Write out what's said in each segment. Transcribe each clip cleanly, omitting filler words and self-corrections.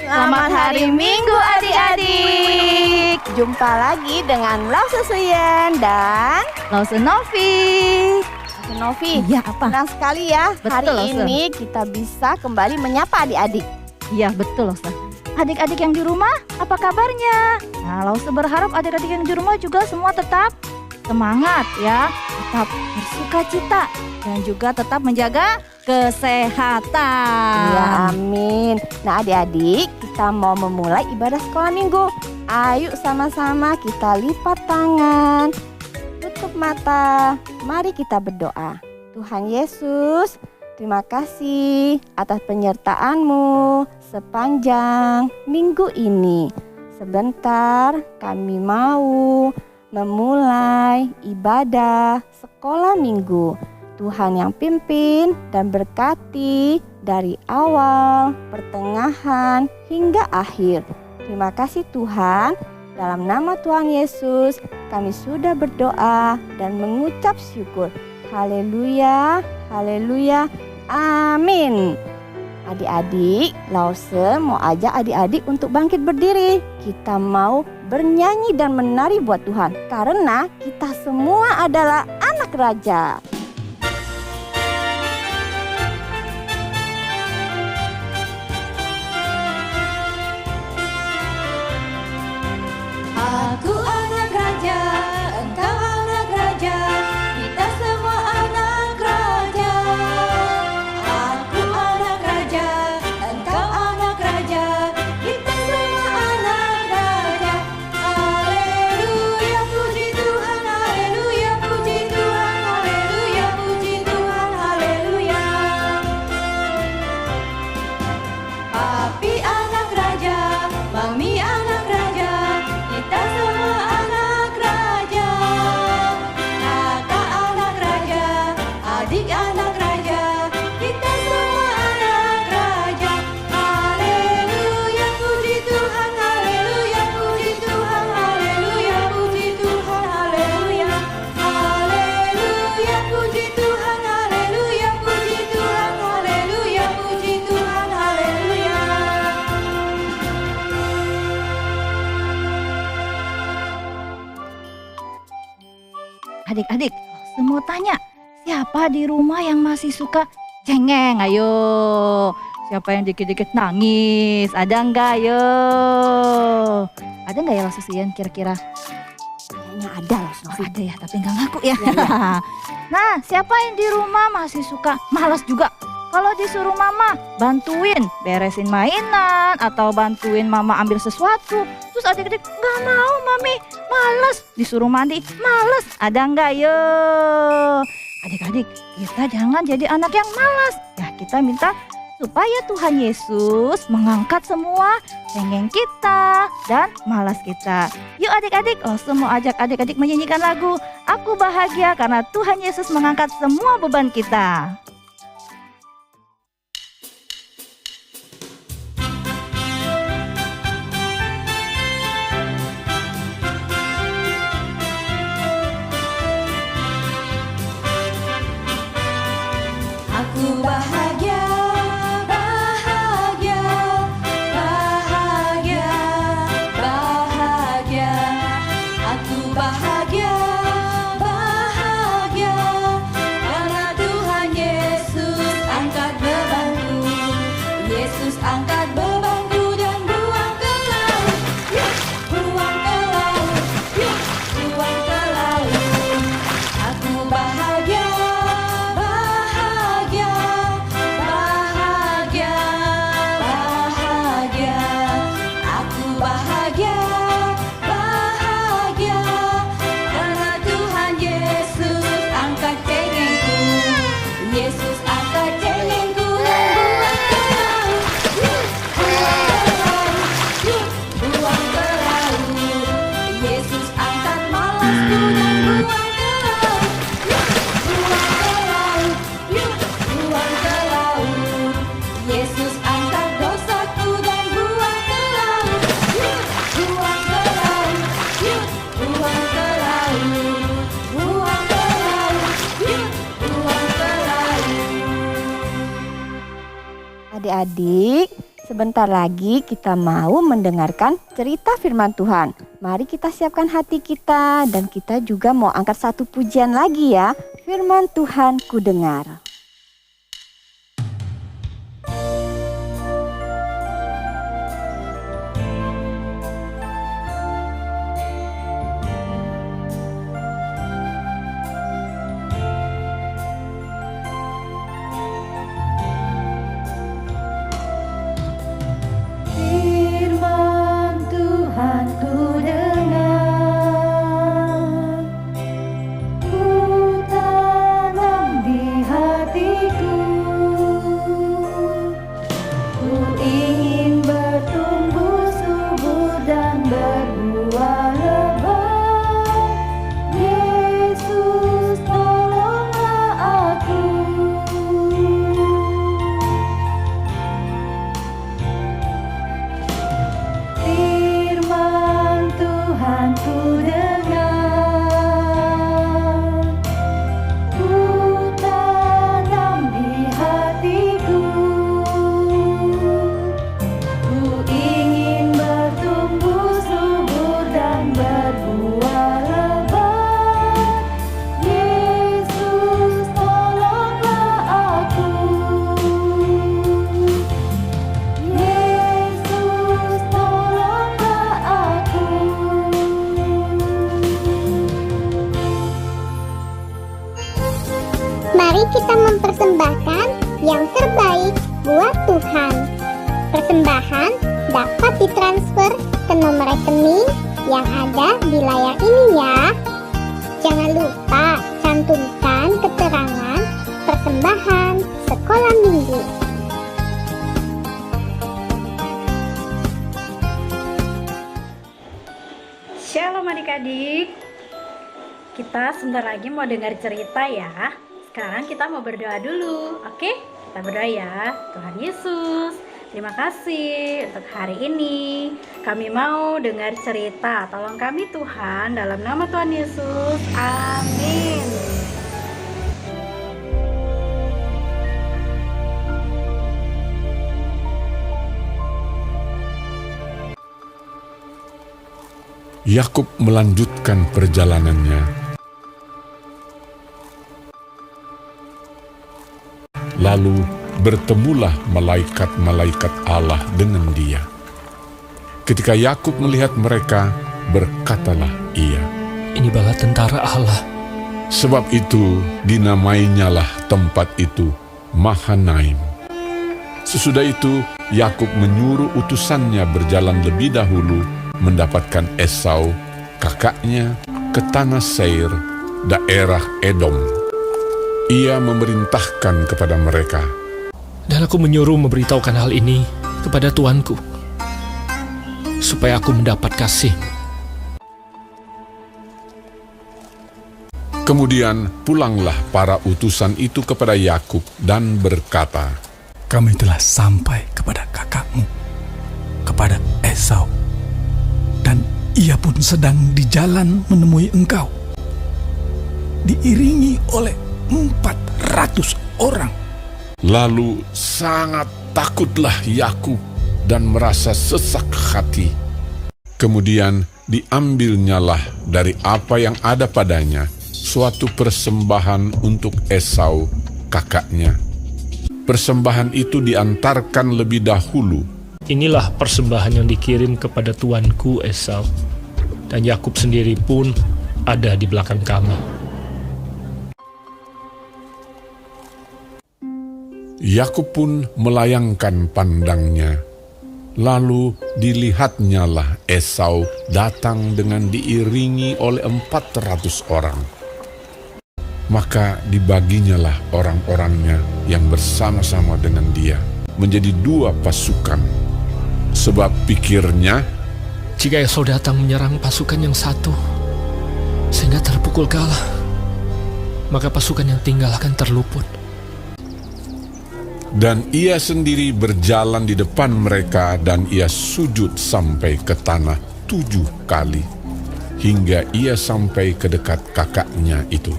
Selamat hari Minggu adik-adik. Jumpa lagi dengan Lause Suyen dan Lause Novi. Novi. Iya, apa? Senang sekali ya. Betul, hari Lause. ini kita bisa kembali menyapa adik-adik. Iya, betul Lause. Adik-adik yang di rumah, apa kabarnya? Nah, Lause berharap adik-adik yang di rumah juga semua tetap semangat ya, tetap bersukacita dan juga tetap menjaga kesehatan. Ya, amin. Nah, adik-adik, kita mau memulai ibadah sekolah minggu. Ayo sama-sama kita lipat tangan, tutup mata. Mari kita berdoa. Tuhan Yesus, terima kasih atas penyertaan-Mu sepanjang minggu ini. Sebentar kami mau memulai ibadah sekolah minggu. Tuhan yang pimpin dan berkati dari awal, pertengahan, hingga akhir. Terima kasih Tuhan. Dalam nama Tuhan Yesus kami sudah berdoa dan mengucap syukur. Haleluya, haleluya, amin. Adik-adik, Lause mau ajak adik-adik untuk bangkit berdiri. Kita mau bernyanyi dan menari buat Tuhan, karena kita semua adalah anak raja. Aku anak raja, engkau anak raja, kita semua anak raja. Aku anak raja, engkau anak raja, kita semua anak raja. Haleluya, puji Tuhan, haleluya, puji Tuhan, haleluya, puji Tuhan, haleluya. Papi anak raja, mami anak raja, kita semua anak raja. Kakak anak raja, adik anak raja, kita semua anak raja. Haleluya, puji Tuhan, haleluya, puji Tuhan, haleluya, puji Tuhan, haleluya. Haleluya, puji Tuhan, haleluya, puji Tuhan, haleluya, puji Tuhan, haleluya. Adik-adik, semua tanya, siapa di rumah yang masih suka cengeng? Ayo, siapa yang dikit-dikit nangis? Ada nggak? Ayo, ada nggak ya Lause Suyen kira-kira? Kayaknya ada loh, Oh, Novi. ada ya, tapi nggak ngaku ya. Iya, Nah, siapa yang di rumah masih suka malas juga? Kalau disuruh mama bantuin beresin mainan atau bantuin mama ambil sesuatu, terus adik-adik nggak mau, mami malas, disuruh mandi malas, ada nggak? Yo, adik-adik, kita jangan jadi anak yang malas ya. Kita minta supaya Tuhan Yesus mengangkat semua cengeng kita dan malas kita. Yuk adik-adik, Lause mau ajak adik-adik menyanyikan lagu Aku Bahagia karena Tuhan Yesus mengangkat semua beban kita. Aku bahagia, bahagia, bahagia, bahagia. Aku bahagia, bahagia, karena Tuhan Yesus angkat bebanku. Yesus angkat bebanku dan buang ke laut. Yuk, buang ke laut. Yuk, buang ke laut. Aku bahagia, bahagia, bahagia, bahagia. Aku bahagia, bahagia, karena Tuhan Yesus angkat cengengku. Yesus angkat cengengku dan buang ke laut. Yesus angkat malasku dan buang ke laut. Buang ke laut, buang ke laut. Yesus angkat dosaku dan buang ke laut. Buang ke laut, buang ke laut. Buang ke laut, buang ke laut. Adik-adik, Sebentar lagi kita mau mendengarkan cerita firman Tuhan. Mari kita siapkan hati kita dan kita juga mau angkat satu pujian lagi ya. Firman Tuhan ku dengar. Firman Tuhan ku dengar, ku tanam di hatiku, ku ingin bertumbuh subur dan berbuah lebat. Yesus, tolonglah aku. Firman Tuhan ku dengar, ku tanam di hatiku, ku ingin bertumbuh subur dan berbuah lebat. Yesus, tolonglah aku. Yesus, tolonglah aku. Mari kita mempersembahkan yang terbaik buat Tuhan. Persembahan dapat ditransfer ke nomor rekening yang ada di layar ini ya. Jangan lupa cantumkan keterangan persembahan sekolah minggu. Shalom adik-adik. Kita sebentar lagi mau dengar cerita ya. Sekarang kita mau berdoa dulu. Oke? Kita berdoa ya. Tuhan Yesus, terima kasih untuk hari ini. Kami mau dengar cerita. Tolong kami Tuhan, dalam nama Tuhan Yesus. Amin. Yakub melanjutkan perjalanannya. Lalu bertemulah malaikat-malaikat Allah dengan dia. Ketika Yakub melihat mereka, berkatalah ia, Ini bala tentara Allah. sebab itu dinamainyalah tempat itu Mahanaim. Sesudah itu Yakub menyuruh utusannya berjalan lebih dahulu mendapatkan Esau, kakaknya, ke tanah Seir, daerah Edom. Ia memerintahkan kepada mereka, Dan aku menyuruh memberitahukan hal ini kepada tuanku, supaya aku mendapat kasih. kemudian pulanglah para utusan itu kepada Yakub dan berkata, Kami telah sampai kepada kakakmu, kepada Esau, dan ia pun sedang di jalan menemui engkau, diiringi oleh 400 orang. Lalu sangat takutlah Yakub dan merasa sesak hati. Kemudian diambilnyalah dari apa yang ada padanya suatu persembahan untuk Esau, kakaknya. Persembahan itu diantarkan lebih dahulu. Inilah persembahan yang dikirim kepada tuanku Esau, dan Yakub sendiri pun ada di belakang kami. Yakub pun melayangkan pandangnya. Lalu dilihatnyalah Esau datang dengan diiringi oleh 400 orang. Maka dibaginyalah orang-orangnya yang bersama-sama dengan dia menjadi 2 pasukan. Sebab pikirnya, Jika Esau datang menyerang pasukan yang satu, sehingga terpukul kalah, maka pasukan yang tinggal akan terluput. dan ia sendiri berjalan di depan mereka dan ia sujud sampai ke tanah 7 kali, hingga ia sampai ke dekat kakaknya itu.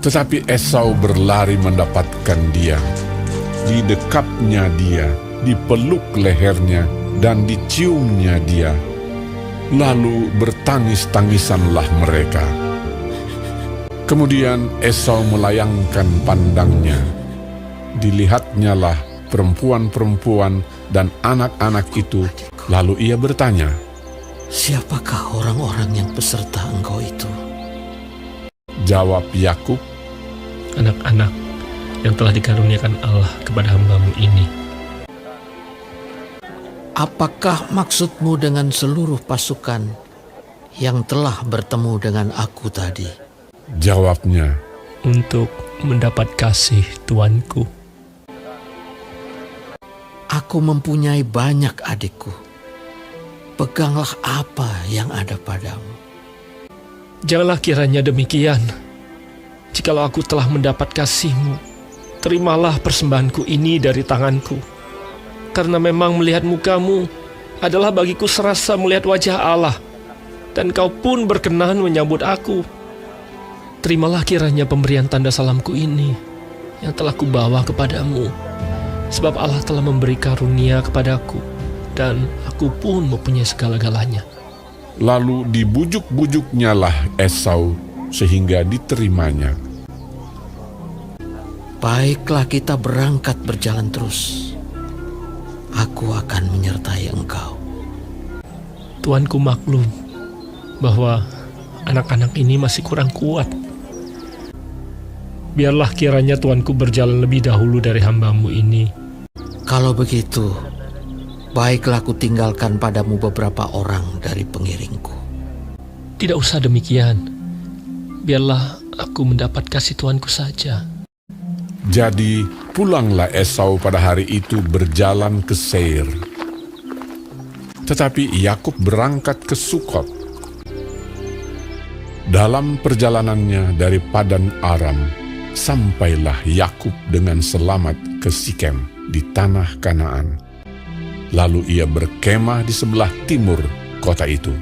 Tetapi Esau berlari mendapatkan dia. Didekapnya dia dipeluk lehernya dan diciumnya dia. Lalu bertangis-tangisanlah mereka. Kemudian Esau melayangkan pandangnya. Dilihatnyalah perempuan-perempuan dan anak-anak itu, lalu ia bertanya, "Siapakah orang-orang yang peserta engkau itu?" Jawab Yakub, Anak-anak yang telah dikaruniakan Allah kepada hamba-Mu ini. "Apakah maksudmu dengan seluruh pasukan yang telah bertemu dengan aku tadi?" Jawabnya, Untuk mendapat kasih Tuanku. "Aku mempunyai banyak adikku. Peganglah apa yang ada padamu." Janganlah kiranya demikian. Jikalau aku telah mendapat kasih-Mu, terimalah persembahanku ini dari tanganku. Karena memang melihat muka-Mu adalah bagiku serasa melihat wajah Allah, dan Kau pun berkenan menyambut aku. Terimalah kiranya pemberian tanda salamku ini yang telah kubawa kepadamu, sebab Allah telah memberi karunia kepadaku, dan aku pun mempunyai segala-galanya. lalu dibujuk-bujuknyalah Esau sehingga diterimanya. "Baiklah, kita berangkat berjalan terus. Aku akan menyertai engkau." Tuanku maklum bahwa anak-anak ini masih kurang kuat. Biarlah kiranya Tuanku berjalan lebih dahulu dari hamba-Mu ini. "Kalau begitu, baiklah ku tinggalkan padamu beberapa orang dari pengiringku." Tidak usah demikian. Biarlah aku mendapat kasih Tuanku saja. Jadi pulanglah Esau pada hari itu berjalan ke Seir. Tetapi Yakub berangkat ke Sukot. Dalam perjalanannya dari Padan Aram, sampailah Yakub dengan selamat ke Sikem di tanah Kanaan. Lalu ia berkemah di sebelah timur kota itu.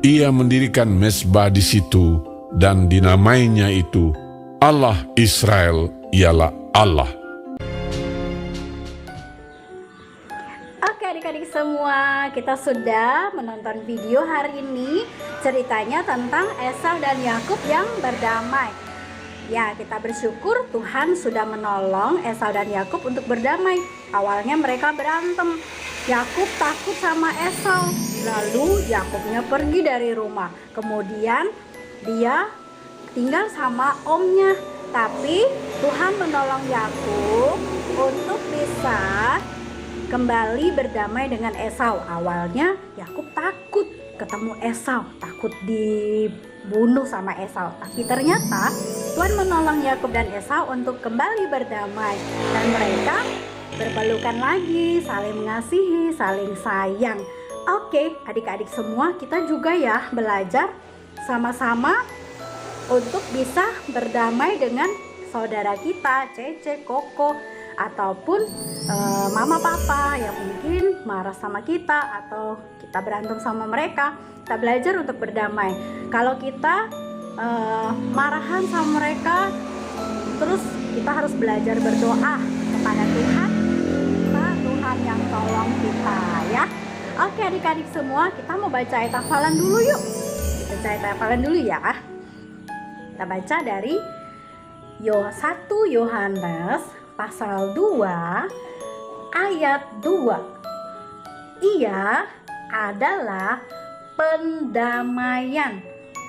Ia mendirikan mezbah di situ dan dinamainya itu Allah Israel ialah Allah. Oke adik-adik semua, kita sudah menonton video hari ini ceritanya tentang Esau dan Yakub yang berdamai. Ya, kita bersyukur Tuhan sudah menolong Esau dan Yakub untuk berdamai. Awalnya mereka berantem. Yakub takut sama Esau, lalu Yakubnya pergi dari rumah. Kemudian dia tinggal sama omnya. Tapi Tuhan menolong Yakub untuk bisa kembali berdamai dengan Esau. Awalnya Yakub takut ketemu Esau, takut dibunuh sama Esau. Tapi ternyata Tuhan menolong Yakub dan Esau untuk kembali berdamai, dan mereka berpelukan lagi, saling mengasihi, saling sayang. Oke, adik-adik semua, kita juga ya belajar sama-sama untuk bisa berdamai dengan saudara kita, Cece, Koko, ataupun mama papa yang mungkin marah sama kita atau kita berantem sama mereka. Kita belajar untuk berdamai. Kalau kita marahan sama mereka, terus kita harus belajar berdoa kepada Tuhan. Tuhan yang tolong kita ya. Oke adik-adik semua, kita mau baca ayat hafalan dulu yuk. Kita baca ayat hafalan dulu ya. Kita baca dari 1 Yohanes pasal 2 ayat 2. Ia adalah pendamaian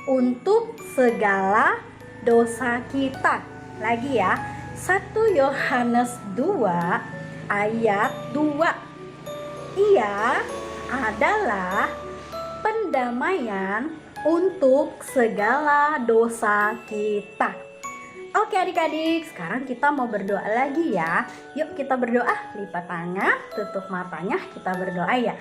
untuk segala dosa kita. Lagi ya, 1 Yohanes 2 ayat 2. Ia adalah pendamaian untuk segala dosa kita. Oke adik-adik, sekarang kita mau berdoa lagi ya. Yuk kita berdoa, lipat tangan, tutup matanya, kita berdoa ya.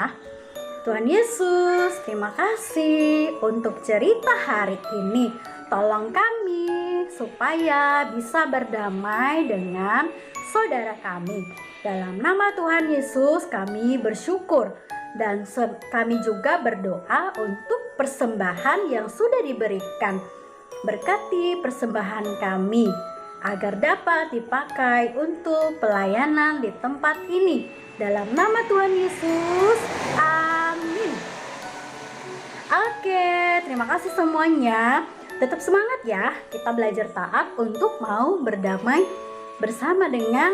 Tuhan Yesus, terima kasih untuk cerita hari ini. Tolong kami supaya bisa berdamai dengan saudara kami. Dalam nama Tuhan Yesus kami bersyukur. Dan kami juga berdoa untuk persembahan yang sudah diberikan. Berkati persembahan kami agar dapat dipakai untuk pelayanan di tempat ini. Dalam nama Tuhan Yesus, amin. Oke, terima kasih semuanya. Tetap semangat ya, kita belajar taat untuk mau berdamai bersama dengan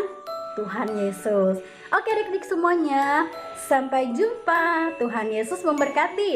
Tuhan Yesus. Oke adik-adik semuanya, sampai jumpa. Tuhan Yesus memberkati.